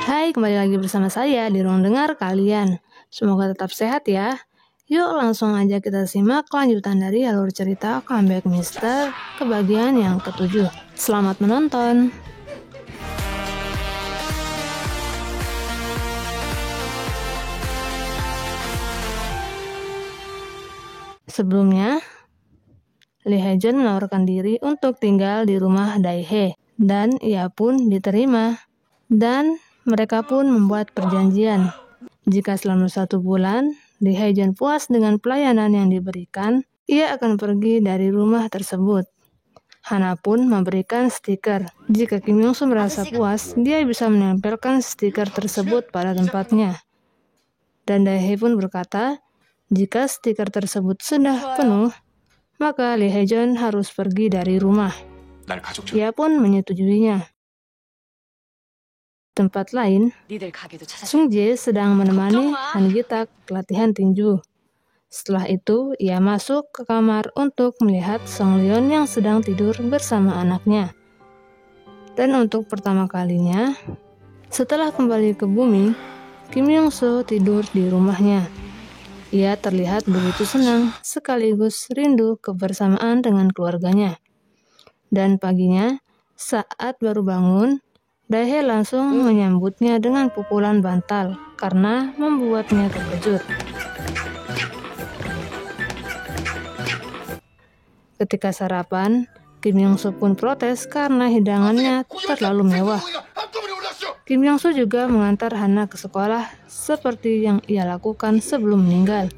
Hai, kembali lagi bersama saya di ruang dengar kalian. Semoga tetap sehat ya. Yuk langsung aja kita simak kelanjutan dari alur cerita Comeback Mister ke bagian yang ke-7. Selamat menonton. Sebelumnya, Lee Hae-jun menawarkan diri untuk tinggal di rumah Dae-hae dan ia pun diterima. Dan mereka pun membuat perjanjian. Jika selama 1 bulan, Lee Hae-jun puas dengan pelayanan yang diberikan, ia akan pergi dari rumah tersebut. Hana pun memberikan stiker. Jika Kim Yong-soo merasa puas, dia bisa menempelkan stiker tersebut pada tempatnya. Dan Dae-hae pun berkata, jika stiker tersebut sudah penuh, maka Lee Hae-jun harus pergi dari rumah. Ia pun menyetujuinya. Tempat lain, Sung Jae sedang menemani Han Gi-tak latihan tinju. Setelah itu, ia masuk ke kamar untuk melihat Song Leon yang sedang tidur bersama anaknya. Dan untuk pertama kalinya, setelah kembali ke bumi, Kim Yong-soo tidur di rumahnya. Ia terlihat begitu senang sekaligus rindu kebersamaan dengan keluarganya. Dan paginya, saat baru bangun, Dae-hae langsung menyambutnya dengan pukulan bantal karena membuatnya terkejut. Ketika sarapan, Kim Yong-soo pun protes karena hidangannya terlalu mewah. Kim Yong-soo juga mengantar Hana ke sekolah seperti yang ia lakukan sebelum meninggal.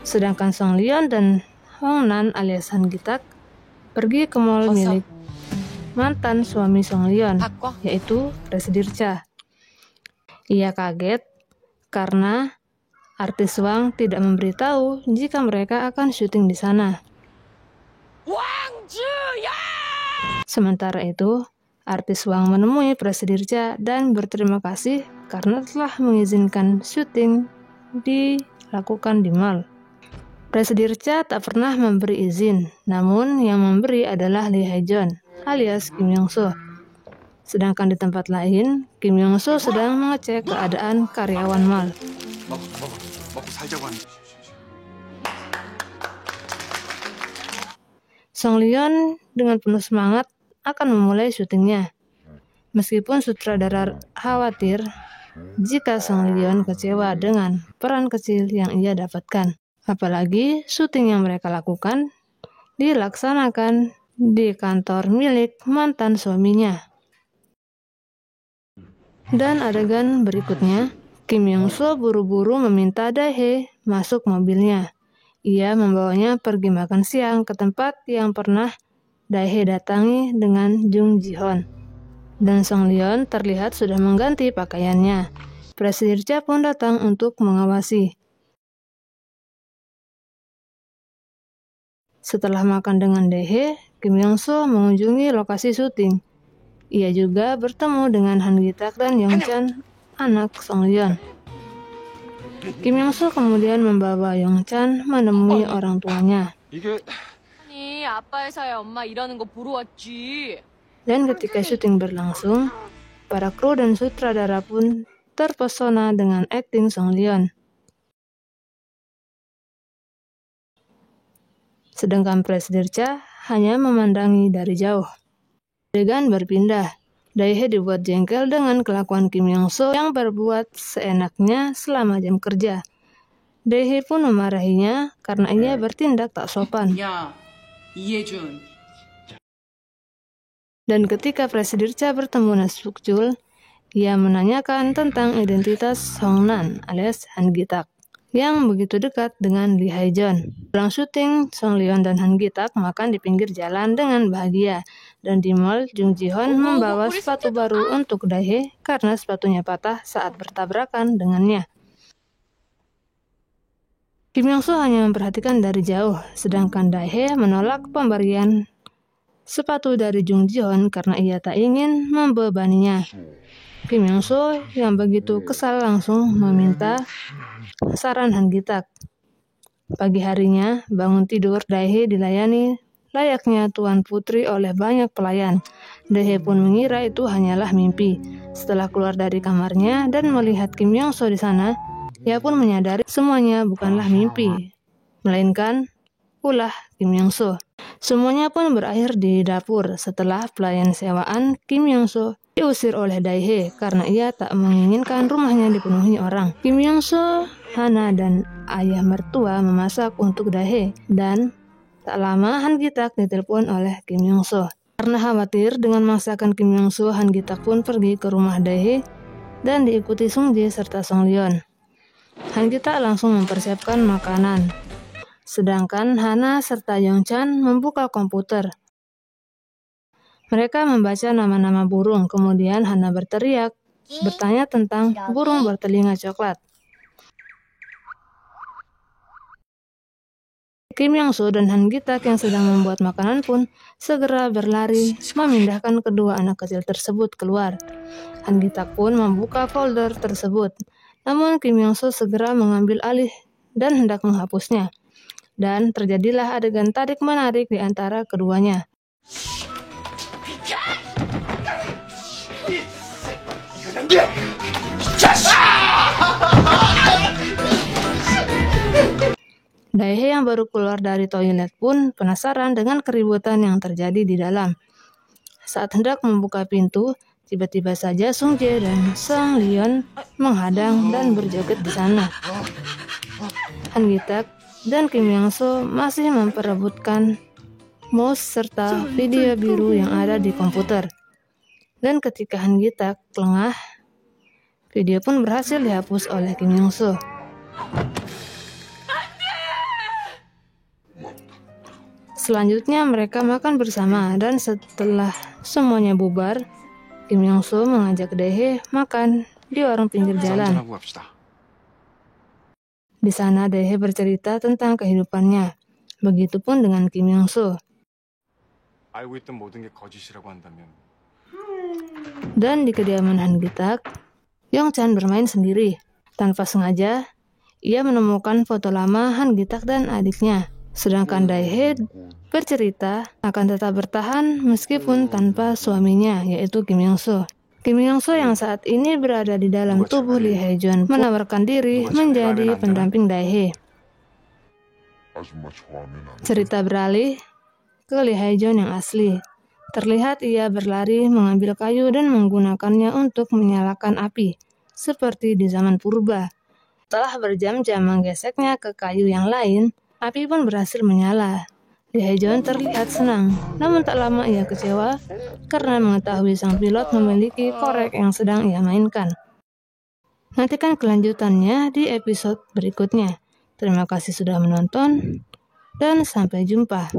Sedangkan Song Leon dan Hong Nan alias Han Gi-tak pergi ke mall milik mantan suami Song Leon, yaitu Presidir Cha. Ia kaget karena artis Wang tidak memberitahu jika mereka akan syuting di sana. Sementara itu, artis Wang menemui Presidir Cha dan berterima kasih karena telah mengizinkan syuting dilakukan di mall. Presidir Cha tak pernah memberi izin, namun yang memberi adalah Lee Hae-jun alias Kim Yong-soo. Sedangkan di tempat lain, Kim Yong-soo sedang mengecek keadaan karyawan mall. Song Leon dengan penuh semangat akan memulai syutingnya. Meskipun sutradara khawatir jika Song Leon kecewa dengan peran kecil yang ia dapatkan. Apalagi syuting yang mereka lakukan dilaksanakan di kantor milik mantan suaminya. Dan adegan berikutnya, Kim Yong-soo buru-buru meminta Dae-hae masuk mobilnya. Ia membawanya pergi makan siang ke tempat yang pernah Dae-hae datangi dengan Jung Ji-hoon. Dan Song Leon terlihat sudah mengganti pakaiannya. Presidir Cha pun datang untuk mengawasi. Setelah makan dengan Dae-hae, Kim Yong-soo mengunjungi lokasi syuting. Ia juga bertemu dengan Han Gi-tak dan Yong-chan, anak Song Leon. Kim Yong-soo kemudian membawa Yong-chan menemui orang tuanya. Dan ketika syuting berlangsung, para kru dan sutradara pun terpesona dengan akting Song Leon. Sedangkan Presidir Cha hanya memandangi dari jauh. Adegan berpindah. Dae-hae dibuat jengkel dengan kelakuan Kim Yong-soo yang berbuat seenaknya selama jam kerja. Dae-hae pun memarahinya karena ia bertindak tak sopan. Dan ketika Presidir Cha bertemu Na Suk-chul, ia menanyakan tentang identitas Hong Nan alias Han Gi-tak yang begitu dekat dengan Lee Hae-jun. Pulang syuting, Song Leon dan Han Gi-tak makan di pinggir jalan dengan bahagia. Dan di mall, Jung Ji-hoon membawa sepatu baru untuk Dae-hae karena sepatunya patah saat bertabrakan dengannya. Kim Yong-soo hanya memperhatikan dari jauh, sedangkan Dae-hae menolak pemberian sepatu dari Jung Ji-hoon karena ia tak ingin membebaninya. Kim Yong-soo yang begitu kesal langsung meminta saran Han Gi-tak. Pagi harinya, bangun tidur Dae-hae dilayani layaknya tuan putri oleh banyak pelayan. Dae pun mengira itu hanyalah mimpi. Setelah keluar dari kamarnya dan melihat Kim Yong-so di sana, ia pun menyadari semuanya bukanlah mimpi, melainkan ulah Kim Yong-so. Semuanya pun berakhir di dapur setelah pelayan sewaan Kim Yong-so diusir oleh Dae karena ia tak menginginkan rumahnya dipenuhi orang. Kim Yong-so, Hana, dan ayah mertua memasak untuk Dae, dan tak lama Han Gi-tak ditelepon oleh Kim Yong-so. Karena khawatir dengan masakan Kim Yong-so, Han Gi-tak pun pergi ke rumah Dae dan diikuti Sung Jae serta Song Leon. Han Gi-tak langsung mempersiapkan makanan, sedangkan Hana serta Yong-chan membuka komputer. Mereka membaca nama-nama burung, kemudian Hana berteriak, bertanya tentang burung bertelinga coklat. Kim Yong-so dan Han Gi-tak yang sedang membuat makanan pun segera berlari memindahkan kedua anak kecil tersebut keluar. Han Gi-tak pun membuka folder tersebut, namun Kim Yong-so segera mengambil alih dan hendak menghapusnya. Dan terjadilah adegan tarik-menarik di antara keduanya. Dae yang baru keluar dari toilet pun penasaran dengan keributan yang terjadi di dalam. Saat hendak membuka pintu, tiba-tiba saja Sung Jae dan Song Leon menghadang dan berjoget di sana. Han Gi-tak dan Kim Yong-so masih memperebutkan mouse serta video biru yang ada di komputer. Dan ketika Han Gi-tak lengah, video pun berhasil dihapus oleh Kim Yong-so. Selanjutnya mereka makan bersama, dan setelah semuanya bubar, Kim Yong-so mengajak Dae makan di warung pinggir jalan. Di sana Dae bercerita tentang kehidupannya. Begitupun dengan Kim Yong-so. Dan di kediaman Han Gi-tak, Yong-chan bermain sendiri. Tanpa sengaja, ia menemukan foto lama Han Gi-tak dan adiknya. Sedangkan Dae bercerita akan tetap bertahan meskipun tanpa suaminya, yaitu Kim Yong-so. Kim Yong-so yang saat ini berada di dalam tubuh Lee Hae-jeon menawarkan diri menjadi pendamping Dae. Cerita beralih ke Lee Hae-jeon yang asli. Terlihat ia berlari mengambil kayu dan menggunakannya untuk menyalakan api, seperti di zaman purba. Setelah berjam-jam menggeseknya ke kayu yang lain, api pun berhasil menyala. Lee Hae-jeon terlihat senang, namun tak lama ia kecewa karena mengetahui sang pilot memiliki korek yang sedang ia mainkan. Nantikan kelanjutannya di episode berikutnya. Terima kasih sudah menonton, dan sampai jumpa.